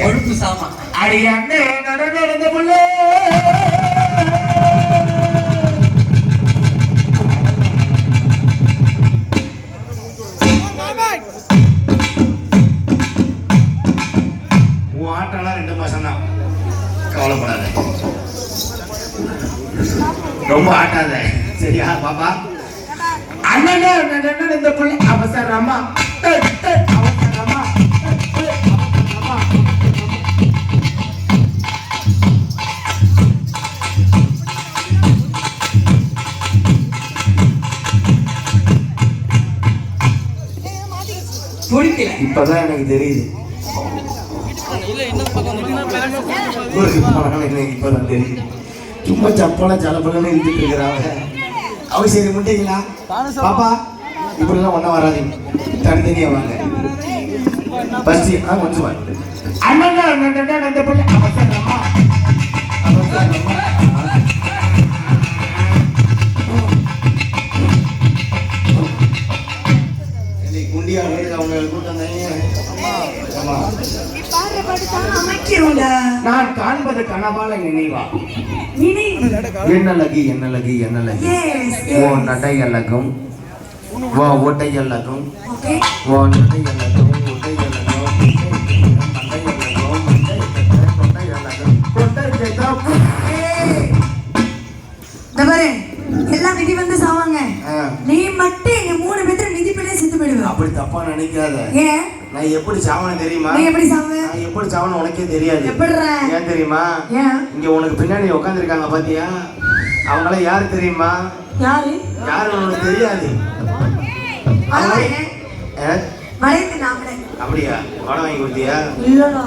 கொழுப்பு சாமா அடியாண்டே நடந்த புள்ள ஆட்டெல்லாம் 2 மாசம் தான், கவலைப்படாத, ரொம்ப ஆட்டாத, சரியா பாப்பா? அண்ணனே இந்த புள்ள அவசரமா அவசரமா இப்பதான் எனக்கு தெரியுது. இப்பதான் தெரியுது. சும்மா சப்பான சலப்பலன்னு இழுத்துட்டு இருக்கிறாங்க. அவசியம் முட்டிங்களா பாப்பா? இப்படிலாம் ஒன்றும் வராது, தனித்தனியா வாங்க. பஸ்டி கொஞ்சம் வாங்க. அண்ணா அந்த பிள்ளை அவசரமா அவசரமா நான் காண்பது கனவால நினைவா? என்னலகி என்னலகி என்னலகி ஓ நடை அழகும் ஓ ஒட்டை அழகும் ஓ நடை அழகும் ஒட்டை அழகும் எல்லாம் விதி வந்து சாவாங்க. நீ மட்டும் எங்க 3 பேர் விதிப்படியே செத்து போயிடுவ. அப்படி தப்பா நினைக்காத. ஏன்? நான் எப்படி சாவணும் தெரியுமா? நீ எப்படி சாவ? நான் எப்படி சாவணும் உனக்கே தெரியாது. எப்படிடா? ஏன் தெரியுமா? இங்க உனக்கு பின்னாடி உட்கார்ந்திருக்காங்க பாத்தியா? அவங்கள யாரு தெரியுமா? யாரு? யாரு உனக்கு தெரியாது. வளைத்து நாமளே. அப்படியா? வடை வாங்கி கொடுத்தியா? இல்லடா.